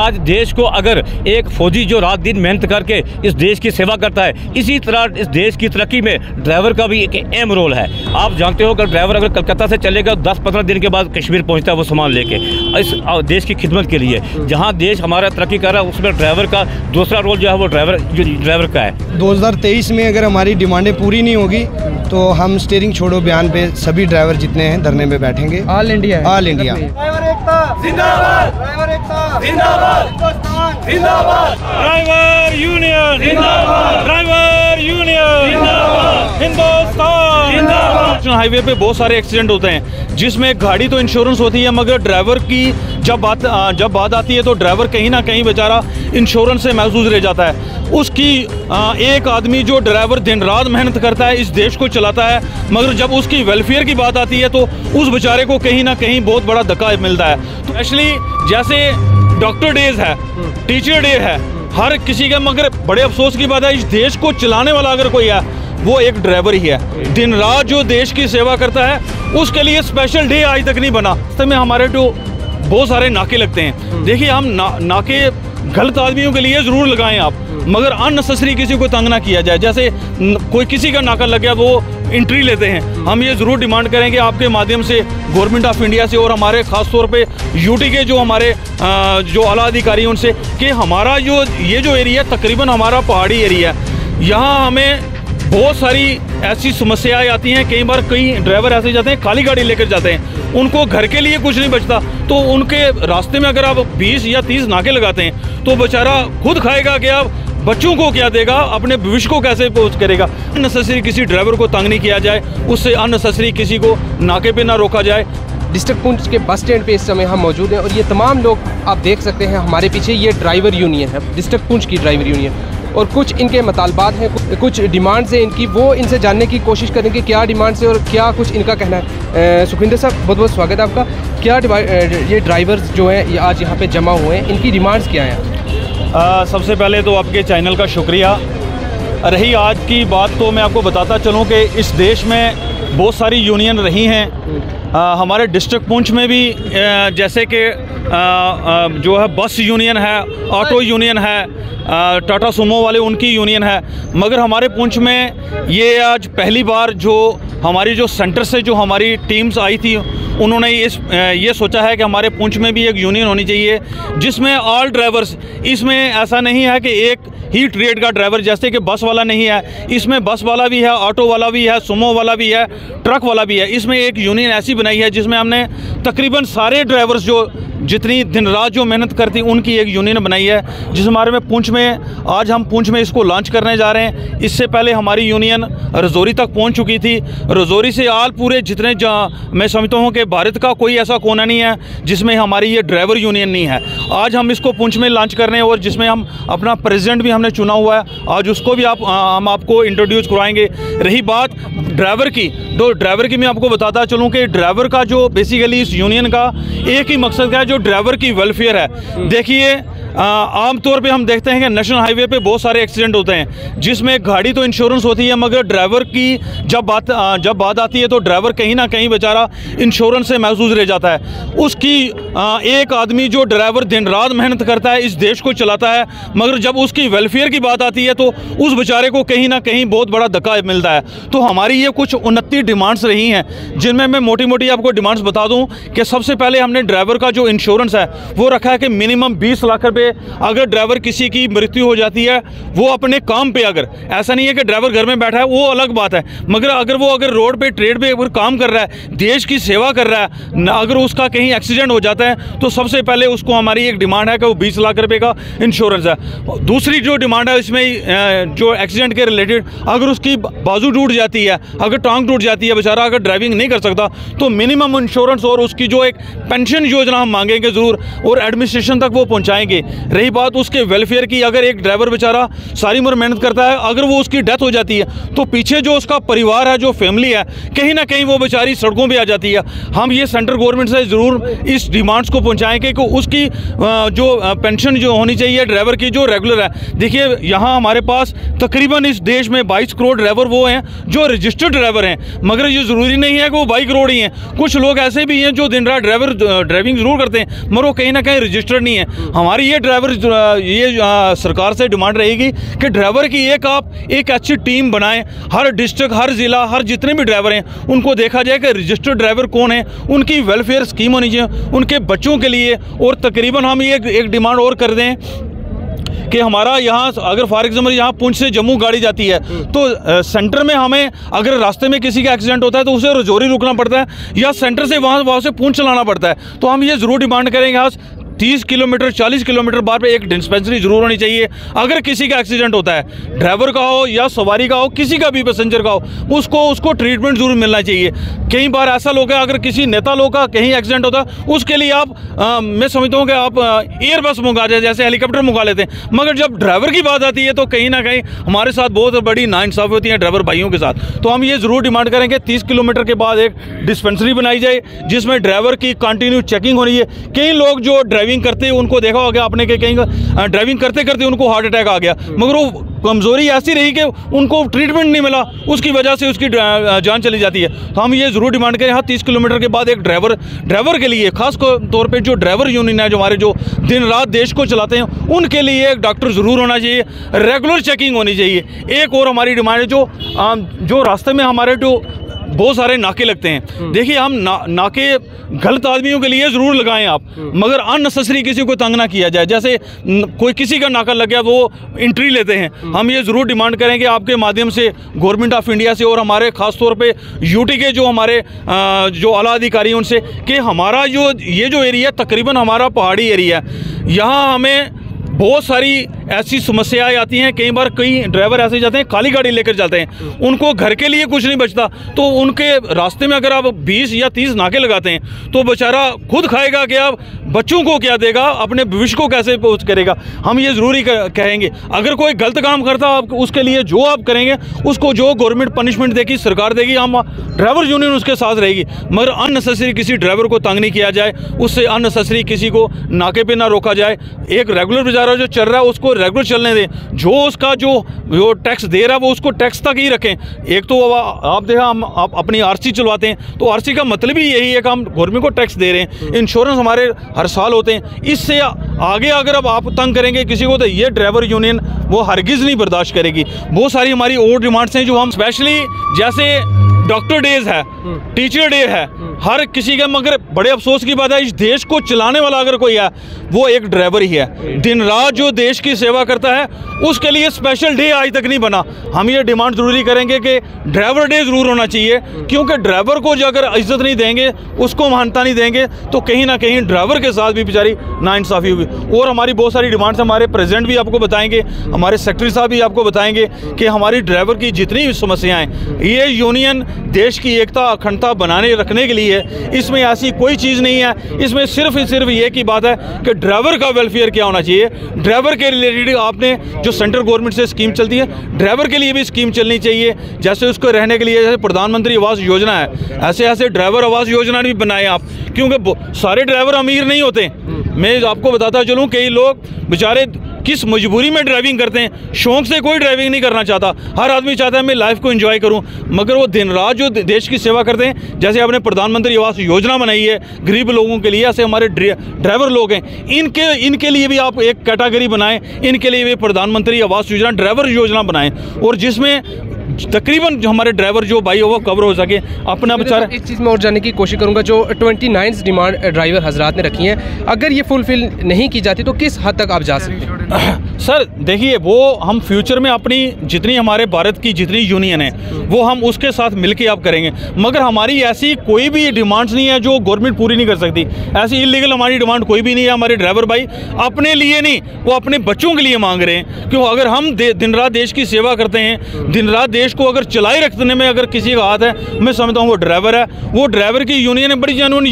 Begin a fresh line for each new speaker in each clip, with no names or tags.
आज देश को अगर एक फौजी जो रात दिन मेहनत करके इस देश की सेवा करता है, इसी तरह इस देश की तरक्की में ड्राइवर का भी एक अहम रोल है। आप जानते हो कि ड्राइवर अगर कलकत्ता से चलेगा 10-15 दिन के बाद कश्मीर पहुंचता है वो सामान लेके इस देश की खिदमत के लिए। जहां देश हमारा तरक्की कर रहा है उसमें ड्राइवर का दूसरा रोल जो है वो ड्राइवर का है।
2023 में अगर हमारी डिमांडें पूरी नहीं होगी तो हम स्टीयरिंग छोड़ो बयान पे सभी ड्राइवर जितने हैं धरने में बैठेंगे।
ऑल इंडिया
ड्राइवर एकता जिंदाबाद, ड्राइवर एकता जिंदाबाद, हिंदुस्तान जिंदाबाद,
ड्राइवर यूनियन जिंदाबाद, ड्राइवर यूनियन जिंदाबाद, हिंदुस्तान जिंदाबाद। नेशनल हाईवे पे बहुत सारे एक्सीडेंट होते हैं जिसमें गाड़ी तो इंश्योरेंस होती है, मगर ड्राइवर की जब बात आती है तो ड्राइवर कहीं ना कहीं बेचारा इंश्योरेंस से महसूस रह जाता है। उसकी एक आदमी जो ड्राइवर दिन रात मेहनत करता है, इस देश को चलाता है, मगर जब उसकी वेलफेयर की बात आती है तो उस बेचारे को कहीं ना कहीं बहुत बड़ा धक्का मिलता है। तो एक्चुअली जैसे डॉक्टर डेज है, टीचर डे है, हर किसी का, मगर बड़े अफसोस की बात है इस देश को चलाने वाला अगर कोई है वो एक ड्राइवर ही है। दिन रात जो देश की सेवा करता है उसके लिए स्पेशल डे आज तक नहीं बना। इस में हमारे तो बहुत सारे नाके लगते हैं। देखिए हम नाके गलत आदमियों के लिए ज़रूर लगाएं आप, मगर अननेसेसरी किसी को तंग ना किया जाए। जैसे कोई किसी का नाका लग गया वो एंट्री लेते हैं। हम ये ज़रूर डिमांड करेंगे आपके माध्यम से गवर्नमेंट ऑफ इंडिया से और हमारे ख़ास तौर पे यूटी के जो हमारे जो आला अधिकारी उनसे कि हमारा ये जो एरिया तकरीबन हमारा पहाड़ी एरिया है, यहाँ हमें बहुत सारी ऐसी समस्याएं आती हैं। कई बार कई ड्राइवर ऐसे जाते हैं खाली गाड़ी लेकर जाते हैं, उनको घर के लिए कुछ नहीं बचता, तो उनके रास्ते में अगर आप 20 या 30 नाके लगाते हैं तो बेचारा खुद खाएगा क्या, बच्चों को क्या देगा, अपने भविष्य को कैसे पोस्ट करेगा। अननेसेसरी किसी ड्राइवर को तंग नहीं किया जाए, उससे अननेसेसरी किसी को नाके पे ना रोका जाए।
डिस्ट्रिक्ट पुंछ के बस स्टैंड पे इस समय हम मौजूद हैं और ये तमाम लोग आप देख सकते हैं हमारे पीछे, ये ड्राइवर यूनियन है, डिस्ट्रिक्ट पुंछ की ड्राइवर यूनियन, और कुछ इनके मुतालबात हैं, कुछ डिमांड्स हैं इनकी, वो इनसे जानने की कोशिश करेंगे क्या डिमांड्स है और क्या कुछ इनका कहना है। सुखविंदर साहब बहुत बहुत स्वागत है आपका। क्या ये ड्राइवर्स जो हैं ये आज यहाँ पे जमा हुए हैं, इनकी डिमांड्स क्या हैं?
सबसे पहले तो आपके चैनल का शुक्रिया। रही आज की बात तो मैं आपको बताता चलूँ कि इस देश में बहुत सारी यूनियन रही हैं। हमारे डिस्ट्रिक्ट पुंछ में भी जैसे कि जो है बस यूनियन है, ऑटो यूनियन है, टाटा सुमो वाले उनकी यूनियन है, मगर हमारे पुंछ में ये आज पहली बार जो हमारी जो सेंटर से जो हमारी टीम्स आई थी उन्होंने ये सोचा है कि हमारे पुंछ में भी एक यूनियन होनी चाहिए जिसमें ऑल ड्राइवर्स, इसमें ऐसा नहीं है कि एक ही ट्रेड का ड्राइवर, जैसे कि बस वाला नहीं है, इसमें बस वाला भी है, ऑटो वाला भी है, सुमो वाला भी है, ट्रक वाला भी है। इसमें एक यूनियन ऐसी बनाई है जिसमें हमने तकरीबन सारे ड्राइवर्स जो जितनी दिन रात जो मेहनत करती उनकी एक यूनियन बनाई है, जिस हमारे में पुंछ में आज हम पुंछ में इसको लॉन्च करने जा रहे हैं। इससे पहले हमारी यूनियन रजौरी तक पहुंच चुकी थी। रजौरी से आल पूरे जितने मैं समझता हूं कि भारत का कोई ऐसा कोना नहीं है जिसमें हमारी ये ड्राइवर यूनियन नहीं है। आज हम इसको पुंछ में लॉन्च कर रहे हैं और जिसमें हम अपना प्रेसिडेंट भी हमने चुना हुआ है, आज उसको भी हम आपको इंट्रोड्यूस करवाएंगे। रही बात ड्राइवर की, तो ड्राइवर की मैं आपको बताता चलूँ कि ड्राइवर का जो बेसिकली इस यूनियन का एक ही मकसद है, जो ड्राइवर की वेलफेयर है। देखिए आमतौर पे हम देखते हैं कि नेशनल हाईवे पे बहुत सारे एक्सीडेंट होते हैं जिसमें गाड़ी तो इंश्योरेंस होती है, मगर ड्राइवर की जब बात आती है तो ड्राइवर कहीं ना कहीं बेचारा इंश्योरेंस से महसूस रह जाता है। उसकी एक आदमी जो ड्राइवर दिन रात मेहनत करता है, इस देश को चलाता है, मगर जब उसकी वेलफेयर की बात आती है तो उस बेचारे को कहीं ना कहीं बहुत बड़ा धक्का मिलता है। तो हमारी ये कुछ 29 डिमांड्स रही हैं, जिनमें मैं मोटी मोटी आपको डिमांड्स बता दूं कि सबसे पहले हमने ड्राइवर का जो इंश्योरेंस है वो रखा है कि मिनिमम 20 लाख रुपए अगर ड्राइवर किसी की मृत्यु हो जाती है, वो अपने काम पे, अगर ऐसा नहीं है कि ड्राइवर घर में बैठा है वो अलग बात है, मगर अगर रोड पे ट्रेड पे अगर काम कर रहा है, देश की सेवा कर रहा है, अगर उसका कहीं एक्सीडेंट हो जाता है तो सबसे पहले उसको हमारी एक डिमांड है कि वो 20 लाख रुपए का इंश्योरेंस है। दूसरी जो डिमांड है इसमें जो एक्सीडेंट के रिलेटेड, अगर उसकी बाजू टूट जाती है, अगर टांग टूट जाती है, बेचारा अगर ड्राइविंग नहीं कर सकता, तो मिनिमम इंश्योरेंस और उसकी जो एक पेंशन योजना हम मांगेंगे ज़रूर और एडमिनिस्ट्रेशन तक वो पहुंचाएंगे। रही बात उसके वेलफेयर की, अगर एक ड्राइवर बेचारा सारी उम्र मेहनत करता है, अगर वो उसकी डेथ हो जाती है तो पीछे जो उसका परिवार है, जो फैमिली है, कहीं ना कहीं वो बेचारी सड़कों पे आ जाती है। हम ये सेंट्रल गवर्नमेंट से ज़रूर इस डिमांड्स को पहुंचाएंगे कि उसकी जो पेंशन जो होनी चाहिए ड्राइवर की जो रेगुलर है। देखिए यहाँ हमारे पास तकरीबन इस देश में 22 करोड़ ड्राइवर वो हैं जो रजिस्टर्ड ड्राइवर हैं, मगर ये ज़रूरी नहीं है कि वो 22 करोड़ ही हैं। कुछ लोग ऐसे भी हैं जो दिन रात ड्राइविंग ज़रूर करते हैं, मगर वो कहीं ना कहीं रजिस्टर्ड नहीं है। हमारी ये ड्राइवर सरकार से डिमांड रहेगी कि ड्राइवर की एक अच्छी टीम बनाएं। हर डिस्ट्रिक्ट, हर ज़िला, हर जितने भी ड्राइवर हैं उनको देखा जाए कि रजिस्टर्ड ड्राइवर कौन है, उनकी वेलफेयर स्कीम होनी चाहिए उनके बच्चों के लिए। और तकरीबन हम एक डिमांड और कर दें कि हमारा यहाँ अगर फॉर एग्जाम्पल यहाँ पुंछ से जम्मू गाड़ी जाती है तो सेंटर में हमें अगर रास्ते में किसी का एक्सीडेंट होता है तो उसे रजौरी रुकना पड़ता है या सेंटर से वहाँ से पुंछ चलाना पड़ता है। तो हम ये ज़रूर डिमांड करेंगे आज 30 किलोमीटर 40 किलोमीटर बार पे एक डिस्पेंसरी जरूर होनी चाहिए। अगर किसी का एक्सीडेंट होता है, ड्राइवर का हो या सवारी का हो, किसी का भी पैसेंजर का हो, उसको ट्रीटमेंट जरूर मिलना चाहिए। कई बार ऐसा लोग है अगर किसी नेता लोग का कहीं एक्सीडेंट होता है उसके लिए आप मैं समझता हूँ कि आप एयर बस मंगा दें, जैसे हेलीकॉप्टर मंगा लेते हैं। मगर जब ड्राइवर की बात आती है तो कहीं ना कहीं हमारे साथ बहुत बड़ी नाइंसाफ़ी होती है ड्राइवर भाइयों के साथ। तो हम ये ज़रूर डिमांड करेंगे 30 किलोमीटर के बाद एक डिस्पेंसरी बनाई जाए जिसमें ड्राइवर की कंटिन्यू चेकिंग होनी है। कई लोग जो ड्राइविंग करते हैं उनको देखा होगा आपने कि कहीं ड्राइविंग करते करते उनको हार्ट अटैक आ गया, मगर वो कमज़ोरी ऐसी रही कि उनको ट्रीटमेंट नहीं मिला, उसकी वजह से उसकी जान चली जाती है। तो हम ये ज़रूर डिमांड करें हाँ 30 किलोमीटर के बाद एक ड्राइवर के लिए खास तौर पे जो ड्राइवर यूनियन है, जो हमारे जो दिन रात देश को चलाते हैं, उनके लिए एक डॉक्टर ज़रूर होना चाहिए, रेगुलर चेकिंग होनी चाहिए। एक और हमारी डिमांड है जो रास्ते में हमारे जो बहुत सारे नाके लगते हैं, देखिए हम नाके गलत आदमियों के लिए ज़रूर लगाएं आप, मगर अननेसेसरी किसी को तंग ना किया जाए। जैसे कोई किसी का नाका लग गया वो एंट्री लेते हैं। हम ये ज़रूर डिमांड करेंगे आपके माध्यम से गवर्नमेंट ऑफ इंडिया से और हमारे ख़ास तौर पे यूटी के जो हमारे जो आला अधिकारी हैं उनसे कि हमारा ये जो एरिया तकरीबन हमारा पहाड़ी एरिया है, यहाँ हमें बहुत सारी ऐसी समस्याएं आती हैं। कई बार कई ड्राइवर ऐसे जाते हैं खाली गाड़ी लेकर जाते हैं, उनको घर के लिए कुछ नहीं बचता, तो उनके रास्ते में अगर आप 20 या 30 नाके लगाते हैं तो बेचारा खुद खाएगा क्या, बच्चों को क्या देगा, अपने भविष्य को कैसे पहुँच करेगा। हम ये ज़रूरी कहेंगे अगर कोई गलत काम करता आप उसके लिए जो आप करेंगे उसको जो गवर्नमेंट पनिशमेंट देगी, सरकार देगी, हम ड्राइवर यूनियन उसके साथ रहेगी। मगर अननेसेसरी किसी ड्राइवर को तंग नहीं किया जाए, उससे अननेसेसरी किसी को नाके पे ना रोका जाए। एक रेगुलर बेचारा जो चल रहा है उसको रेगुलर चलने दें, जो उसका जो टैक्स दे रहा है वो उसको टैक्स तक ही रखें। एक तो आप देखा हम आप अपनी आरसी चलवाते हैं तो आरसी का मतलब ही यही है कि हम गवर्नमेंट को टैक्स दे रहे हैं, इंश्योरेंस हमारे हर साल होते हैं। इससे आगे अगर अब आप तंग करेंगे किसी को तो ये ड्राइवर यूनियन वो हरगिज़ नहीं बर्दाश्त करेगी। बहुत सारी हमारी और डिमांड्स हैं जो हम स्पेशली जैसे डॉक्टर डेज है, टीचर डे है, हर किसी का, मगर बड़े अफसोस की बात है इस देश को चलाने वाला अगर कोई है वो एक ड्राइवर ही है। दिन रात जो देश की सेवा करता है उसके लिए स्पेशल डे आज तक नहीं बना। हम ये डिमांड जरूरी करेंगे कि ड्राइवर डे ज़रूर होना चाहिए, क्योंकि ड्राइवर को जो अगर इज्जत नहीं देंगे, उसको मान्यता नहीं देंगे तो कहीं ना कहीं ड्राइवर के साथ भी बेचारी नाइंसाफ़ी होगी। और हमारी बहुत सारी डिमांड्स हमारे प्रेसिडेंट भी आपको बताएंगे, हमारे सेक्रेटरी साहब भी आपको बताएंगे कि हमारी ड्राइवर की जितनी समस्याएँ, ये यूनियन देश की एकता अखंडता बनाने रखने के लिए है। इसमें ऐसी कोई चीज़ नहीं है, इसमें सिर्फ ये की बात है कि ड्राइवर का वेलफेयर क्या होना चाहिए। ड्राइवर के रिलेटेड आपने जो सेंट्रल गवर्नमेंट से स्कीम चलती है, ड्राइवर के लिए भी स्कीम चलनी चाहिए। जैसे उसको रहने के लिए जैसे प्रधानमंत्री आवास योजना है, ऐसे ड्राइवर आवास योजना भी बनाए आप, क्योंकि सारे ड्राइवर अमीर नहीं होते। मैं आपको बताता चलूँ कई लोग बेचारे किस मजबूरी में ड्राइविंग करते हैं, शौक से कोई ड्राइविंग नहीं करना चाहता, हर आदमी चाहता है मैं लाइफ को एंजॉय करूं, मगर वो दिन रात जो देश की सेवा करते हैं, जैसे आपने प्रधानमंत्री आवास योजना बनाई है गरीब लोगों के लिए, ऐसे हमारे ड्राइवर लोग हैं, इनके लिए भी आप एक कैटेगरी बनाएं, इनके लिए भी प्रधानमंत्री आवास योजना ड्राइवर योजना बनाएं, और जिसमें तकरीबन जो हमारे ड्राइवर जो भाई हो वो कवर हो सके अपना बेचारा।
इस चीज़ में और जानने की कोशिश करूंगा, जो 29 डिमांड ड्राइवर हजरात ने रखी हैं, अगर ये फुलफिल नहीं की जाती तो किस हद तक आप जा सकते हैं?
सर देखिए, वो हम फ्यूचर में अपनी जितनी हमारे भारत की जितनी यूनियन है वो हम उसके साथ मिलके आप करेंगे, मगर हमारी ऐसी कोई भी डिमांड्स नहीं है जो गवर्नमेंट पूरी नहीं कर सकती। ऐसी इलीगल हमारी डिमांड कोई भी नहीं है। हमारे ड्राइवर भाई अपने लिए नहीं, वो अपने बच्चों के लिए मांग रहे हैं, क्यों अगर हम दिन रात देश की सेवा करते हैं, दिन रात देश को अगर चलाए रखने में अगर किसी का हाथ है, मैं समझता हूँ वो ड्राइवर है। वो ड्राइवर की यूनियन है, बड़ी जेन्युइन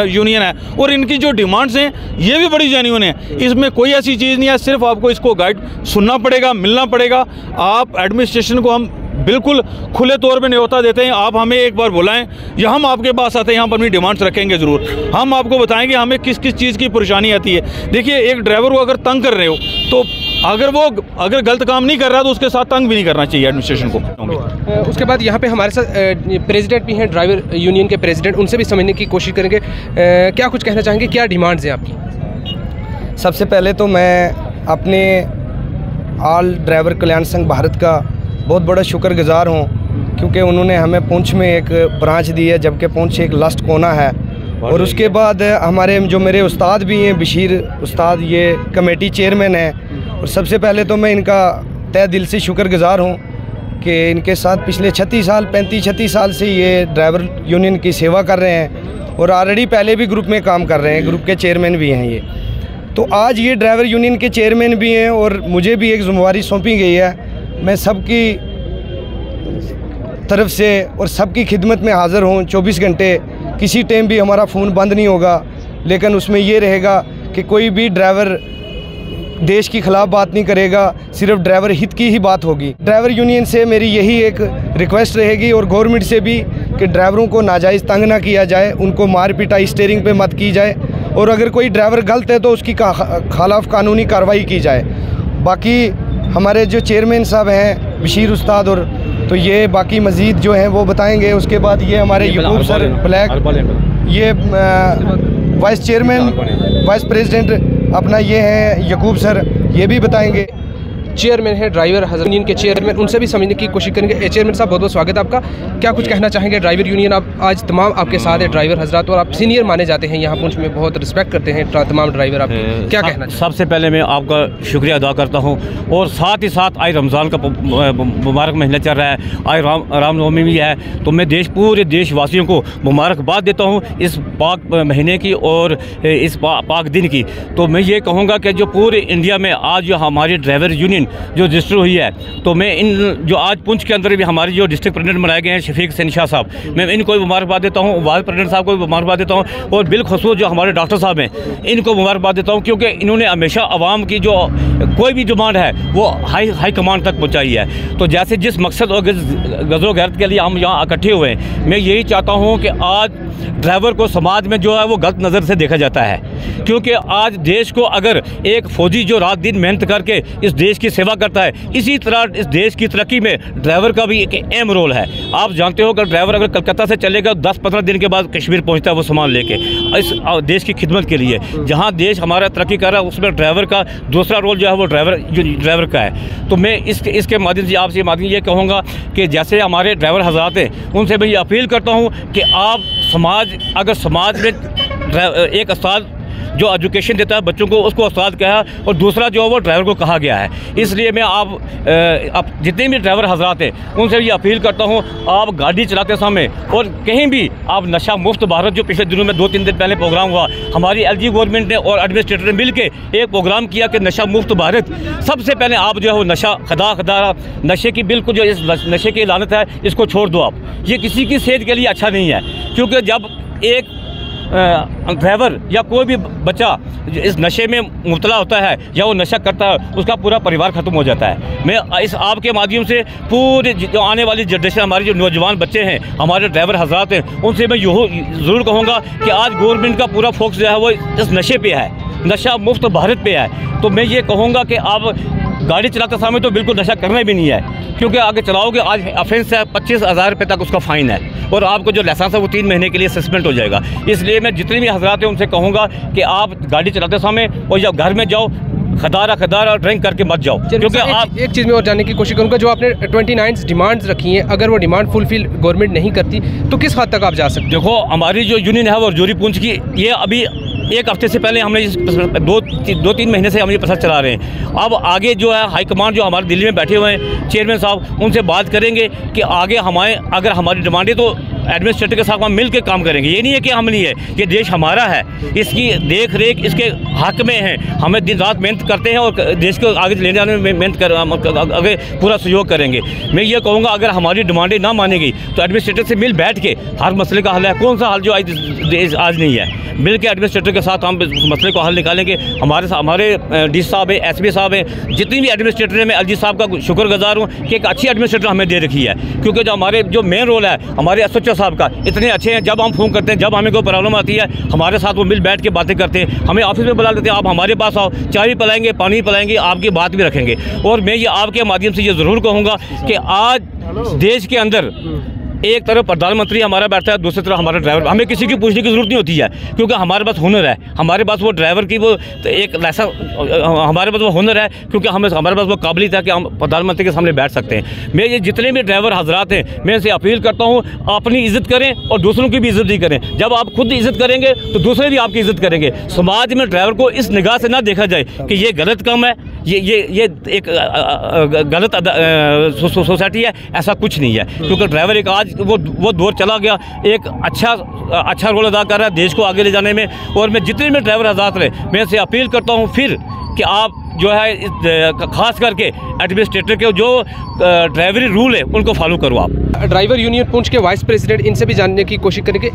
यूनियन है, और इनकी जो डिमांड्स हैं ये भी बड़ी जेन्युइन है। इसमें कोई ऐसी चीज़ नहीं है, सिर्फ आपको इसको गाइड सुनना पड़ेगा, मिलना पड़ेगा। आप एडमिनिस्ट्रेशन को हम बिल्कुल खुले तौर पे न्योता देते हैं, आप हमें एक बार बुलाएं या हम आपके पास आते हैं, यहाँ पर अपनी डिमांड्स रखेंगे ज़रूर। हम आपको बताएंगे हमें किस किस चीज़ की परेशानी आती है। देखिए, एक ड्राइवर को अगर तंग कर रहे हो तो अगर गलत काम नहीं कर रहा तो उसके साथ तंग भी नहीं करना चाहिए एडमिनिस्ट्रेशन को।
उसके बाद यहाँ पे हमारे साथ प्रेसिडेंट भी हैं, ड्राइवर यूनियन के प्रेसिडेंट, उनसे भी समझने की कोशिश करेंगे। क्या कुछ कहना चाहेंगे, क्या डिमांड्स हैं आपकी?
सबसे पहले तो मैं अपने ऑल ड्राइवर कल्याण संघ भारत का बहुत बड़ा शुक्रगुजार हूँ, क्योंकि उन्होंने हमें पुंछ में एक ब्रांच दी है, जबकि पुंछ एक लास्ट कोना है। और उसके बाद हमारे जो मेरे उस्ताद भी हैं, बशीर उस्ताद, ये कमेटी चेयरमैन हैं। और सबसे पहले तो मैं इनका तहे दिल से शुक्रगुजार हूँ कि इनके साथ पिछले 35-36 साल से ये ड्राइवर यूनियन की सेवा कर रहे हैं और ऑलरेडी पहले भी ग्रुप में काम कर रहे हैं, ग्रुप के चेयरमैन भी हैं ये। तो आज ये ड्राइवर यूनियन के चेयरमैन भी हैं और मुझे भी एक जिम्मेवारी सौंपी गई है। मैं सबकी तरफ से और सबकी खिदमत में हाज़िर हूँ 24 घंटे। किसी टाइम भी हमारा फ़ोन बंद नहीं होगा, लेकिन उसमें ये रहेगा कि कोई भी ड्राइवर देश के ख़िलाफ़ बात नहीं करेगा, सिर्फ ड्राइवर हित की ही बात होगी। ड्राइवर यूनियन से मेरी यही एक रिक्वेस्ट रहेगी और गवर्नमेंट से भी कि ड्राइवरों को नाजायज़ तंग ना किया जाए, उनको मार पिटाई स्टीयरिंग पे मत की जाए, और अगर कोई ड्राइवर गलत है तो उसकी खिलाफ कानूनी कार्रवाई की जाए। बाकी हमारे जो चेयरमैन साहब हैं बशीर उस्ताद, और तो ये बाकी मज़ीद जो हैं वो बताएंगे। उसके बाद ये हमारे यकूब सर ब्लैक, ये वाइस चेयरमैन वाइस प्रेसिडेंट अपना ये हैं यकूब सर, ये भी बताएंगे।
चेयरमैन है ड्राइवर हज़रत यूनियन के चेयरमैन, उनसे भी समझने की कोशिश करेंगे। चेयरमैन साहब बहुत बहुत स्वागत है आपका। क्या कुछ कहना चाहेंगे ड्राइवर यूनियन, आप आज तमाम आपके साथ है ड्राइवर हजरात, और आप सीनियर माने जाते हैं यहाँ पुंछ में, बहुत रिस्पेक्ट करते हैं तमाम ड्राइवर, आप क्या कहना चाहिए?
सबसे पहले मैं आपका शुक्रिया अदा करता हूँ, और साथ ही साथ आज रमज़ान का मुबारक महीना चल रहा है, आज रामनवमी भी है, तो मैं पूरे देशवासियों को मुबारकबाद देता हूँ इस पाक महीने की और इस पाक दिन की। तो मैं ये कहूँगा कि जो पूरे इंडिया में आज जो हमारी ड्राइवर यूनियन जो रजिस्टर हुई है, तो मैं इन जो आज पुंछ के अंदर भी हमारे जो डिस्ट्रिक्ट प्रेसिडेंट बनाए गए हैं शफीक सैनी शाह साहब, मैं इनको भी मुबारकबाद देता हूँ, वाइस प्रेसिडेंट साहब को भी मुबारकबाद देता हूँ, और बिलखसूस जो हमारे डॉक्टर साहब हैं इनको मुबारकबाद देता हूँ, क्योंकि इन्होंने हमेशा आवाम की जो कोई भी डिमांड है वो हाई कमांड तक पहुँचाई है। तो जैसे जिस मकसद और गज़ो गैरत के लिए हम यहाँ इकट्ठे हुए हैं, मैं यही चाहता हूँ कि आज ड्राइवर को समाज में जो है वो गलत नज़र से देखा जाता है, क्योंकि आज देश को अगर एक फ़ौजी जो रात दिन मेहनत करके इस देश की सेवा करता है, इसी तरह इस देश की तरक्की में ड्राइवर का भी एक अहम रोल है। आप जानते हो कि ड्राइवर अगर कलकत्ता से चलेगा 10-15 दिन के बाद कश्मीर पहुंचता है वो सामान लेके इस देश की खिदमत के लिए। जहां देश हमारा तरक्की कर रहा है उसमें ड्राइवर का दूसरा रोल जो है वो ड्राइवर का है। तो मैं इसके माध्यम से आपसे माध्यम ये कहूँगा कि जैसे हमारे ड्राइवर हजरात हैं उनसे मैं ये अपील करता हूँ कि आप समाज में एक उस्ताद जो एजुकेशन देता है बच्चों को उसको उस्ताद कहा, और दूसरा जो है वो ड्राइवर को कहा गया है। इसलिए मैं आप जितने भी ड्राइवर हजरात हैं उनसे ये अपील करता हूँ, आप गाड़ी चलाते समय और कहीं भी आप नशा मुफ्त भारत, जो पिछले दिनों में 2-3 दिन पहले प्रोग्राम हुआ, हमारी LG गवर्नमेंट ने और एडमिनिस्ट्रेटर ने मिल के एक प्रोग्राम किया कि नशा मुफ्त भारत। सबसे पहले आप जो है वो नशा खदा नशे की बिल्कुल जो इस नशे की लानत है इसको छोड़ दो आप। ये किसी की सेहत के लिए अच्छा नहीं है, क्योंकि जब एक ड्राइवर या कोई भी बच्चा इस नशे में मुब्तला होता है या वो नशा करता है, उसका पूरा परिवार ख़त्म हो जाता है। मैं इस आपके माध्यम से पूरे जो आने वाली जनरेशन, हमारे जो नौजवान बच्चे हैं, हमारे ड्राइवर हजरात हैं, उनसे मैं ज़रूर कहूँगा कि आज गवर्नमेंट का पूरा फोकस जो है वो इस नशे पे है, नशा मुफ्त भारत पे है। तो मैं ये कहूँगा कि आप गाड़ी चलाते समय तो बिल्कुल नशा करना भी नहीं है, क्योंकि आगे चलाओगे आज ऑफेंस है 25,000 रुपये तक उसका फ़ाइन है, और आपको जो लाइसेंस है वो 3 महीने के लिए सस्पेंड हो जाएगा। इसलिए मैं जितने भी हजरात हैं उनसे कहूँगा कि आप गाड़ी चलाते समय और जब घर में जाओ खदारा ड्रिंक करके मत जाओ, क्योंकि आप
एक चीज़ में और जानने की कोशिश करूँगा, जो आपने 29 डिमांड्स रखी हैं, अगर वो डिमांड फुलफिल गवर्नमेंट नहीं करती तो किस हद तक आप जा सकते?
देखो, हमारी जो यूनियन है वो जोरी पुंछ की, ये अभी एक हफ्ते से पहले हमने 2-3 महीने से हम ये प्रसाद चला रहे हैं। अब आगे जो है हाईकमान जो हमारे दिल्ली में बैठे हुए हैं चेयरमैन साहब, उनसे बात करेंगे कि आगे अगर हमारी डिमांड है तो एडमिनिस्ट्रेटर के साथ हम मिल के काम करेंगे। ये नहीं है कि हम नहीं है, ये देश हमारा है, इसकी देख रेख इसके हक में है। हमें दिन रात मेहनत करते हैं और देश को आगे ले जाने में मेहनत आगे पूरा सहयोग करेंगे। मैं ये कहूँगा अगर हमारी डिमांडें ना मानी गई तो एडमिनिस्ट्रेटर से मिल बैठ के हर मसले का हल है। कौन सा हल जो आज नहीं है, मिल के एडमिनिस्ट्रेटर के साथ हम मसले को हल निकालेंगे। हमारे डी साहब हैं, एसपी साहब हैं, जितनी भी एडमिनिस्ट्रेटर हैं, मैं LG साहब का शुक्रगुजार हूँ कि एक अच्छी एडमिनिस्ट्रेटर हमें दे रखी है, क्योंकि जो हमारे जो मेन रोल है हमारे SHO साहब का इतने अच्छे हैं। जब हम फ़ोन करते हैं, जब हमें कोई प्रॉब्लम आती है, हमारे साथ वो मिल बैठ के बातें करते हैं, हमें ऑफिस में बुला लेते हैं, आप हमारे पास आओ, चाय भी पिलाएंगे, पानी पिलाएंगे, आपकी बात भी रखेंगे। और मैं ये आपके माध्यम से ये ज़रूर कहूँगा कि आज देश के अंदर एक तरफ प्रधानमंत्री हमारा बैठता है, दूसरी तरफ हमारा ड्राइवर। हमें किसी की पूछने की जरूरत नहीं होती है, क्योंकि हमारे पास हुनर है, हमारे पास वो ड्राइवर की वो एक ऐसा हमारे पास वो हुनर है, क्योंकि हमारे पास वो काबिलियत है कि हम प्रधानमंत्री के सामने बैठ सकते हैं। मैं ये जितने भी ड्राइवर हजरात हैं, मैं इनसे अपील करता हूँ, अपनी इज्जत करें और दूसरों की भी इज्जत भी करें। जब आप खुद इज्जत करेंगे तो दूसरे भी आपकी इज्जत करेंगे। समाज में ड्राइवर को इस निगाह से ना देखा जाए कि ये गलत काम है, ये एक गलत सोसाइटी है, ऐसा कुछ नहीं है। क्योंकि ड्राइवर एक आज वो दौर चला गया, एक अच्छा रोल अदा कर रहा है देश को आगे ले जाने में। और मैं जितने भी ड्राइवर आज़ाद रहे, मैं इसे अपील करता हूँ फिर कि आप जो है खास करके एडमिनिस्ट्रेटर के जो ड्राइवरी रूल है उनको फॉलो करो। आप
ड्राइवर यूनियन पुंछ के वाइस प्रेसिडेंट, इनसे भी जानने की कोशिश करेंगे।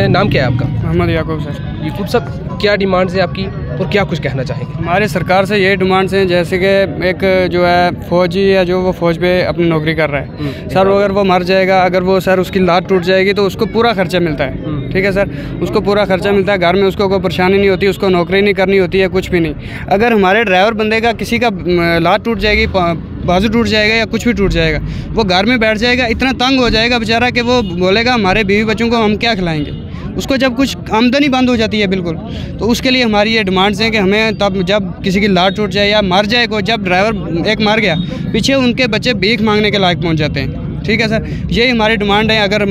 नाम क्या है आपका?
मोहम्मद याकूब सर।
याकूब साहब, क्या डिमांड्स है आपकी और क्या कुछ कहना चाहेंगे?
हमारे सरकार से यही डिमांड्स हैं, जैसे कि एक जो है फौजी है, जो वो फौज पे अपनी नौकरी कर रहा है सर, अगर वो मर जाएगा, अगर वो सर उसकी लात टूट जाएगी तो उसको पूरा खर्चा मिलता है। ठीक है सर, उसको पूरा खर्चा मिलता है, घर में उसको कोई परेशानी नहीं होती, उसको नौकरी नहीं करनी होती है, कुछ भी नहीं। अगर हमारे ड्राइवर बंदे का किसी का लात टूट जाएगी, बाजू टूट जाएगा या कुछ भी टूट जाएगा, वो घर में बैठ जाएगा, इतना तंग हो जाएगा बेचारा कि वो बोलेगा हमारे बीवी बच्चों को हम क्या खिलाएंगे। उसको जब कुछ आमदनी बंद हो जाती है बिल्कुल, तो उसके लिए हमारी ये डिमांड्स हैं कि हमें तब जब किसी की लात टूट जाए या मर जाए कोई, जब ड्राइवर एक मर गया, पीछे उनके बच्चे भीख मांगने के लायक पहुंच जाते हैं। ठीक है सर, यही हमारी डिमांड है। अगर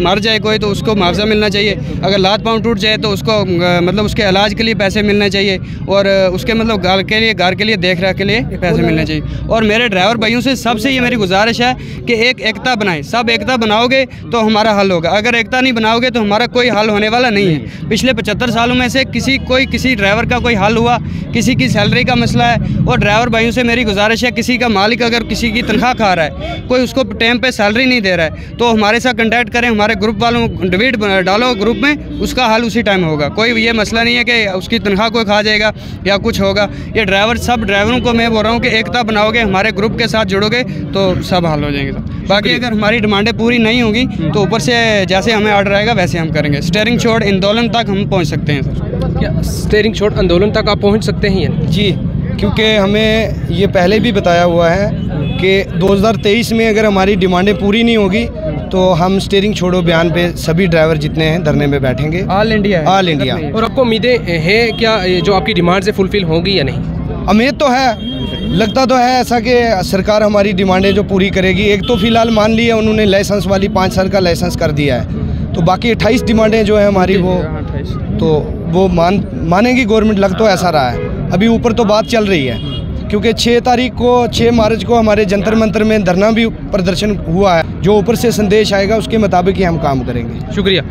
मर जाए कोई तो उसको मुआवजा मिलना चाहिए, अगर लात पाँव टूट जाए तो उसको मतलब उसके इलाज के लिए पैसे मिलने चाहिए, और उसके मतलब घर के लिए देख रेख के लिए पैसे मिलने चाहिए। और मेरे ड्राइवर भाइयों से सबसे ये मेरी गुजारिश है कि एक एकता बनाएं, सब एकता बनाओगे तो हमारा हल होगा। अगर एकता नहीं बनाओगे तो हमारा कोई हल होने वाला नहीं है। पिछले 75 सालों में से किसी ड्राइवर का कोई हल हुआ, किसी की सैलरी का मसला है। और ड्राइवर भाइयों से मेरी गुजारिश है, किसी का मालिक अगर किसी की तनख्वाह खा रहा है, कोई उसको टाइम पे सैलरी नहीं दे रहा है, तो हमारे साथ कांटेक्ट करें, हमारे ग्रुप वालों डिबेट डालो ग्रुप में, उसका हल उसी टाइम होगा। कोई ये मसला नहीं है कि उसकी तनख्वाह कोई खा जाएगा या कुछ होगा। ये सब ड्राइवरों को मैं बोल रहा हूँ कि एकता बनाओगे, हमारे ग्रुप के साथ जुड़ोगे तो सब हल हो जाएंगे। बाकी अगर हमारी डिमांडें पूरी नहीं होंगी तो ऊपर से जैसे हमें ऑर्डर आएगा वैसे हम करेंगे। स्टीयरिंग छोड़ आंदोलन तक हम पहुँच सकते हैं सर।
क्या स्टीयरिंग छोड़ आंदोलन तक आप पहुँच सकते हैं?
जी, क्योंकि हमें ये पहले भी बताया हुआ है कि 2023 में अगर हमारी डिमांडें पूरी नहीं होगी तो हम स्टीयरिंग छोड़ो बयान पे सभी ड्राइवर जितने हैं धरने में बैठेंगे, ऑल इंडिया।
और आपको उम्मीदें हैं क्या जो आपकी डिमांड से फुलफिल होंगी या नहीं?
उम्मीद तो है, लगता तो है ऐसा कि सरकार हमारी डिमांडें जो पूरी करेगी। एक तो फिलहाल मान ली है उन्होंने, लाइसेंस वाली 5 साल का लाइसेंस कर दिया है, तो बाकी 28 डिमांडें जो है हमारी वो मानेगी गवर्नमेंट, लग तो ऐसा रहा है। अभी ऊपर तो बात चल रही है, क्योंकि 6 मार्च को हमारे जंतर मंतर में धरना भी प्रदर्शन हुआ है। जो ऊपर से संदेश आएगा उसके मुताबिक ही हम काम करेंगे।
शुक्रिया।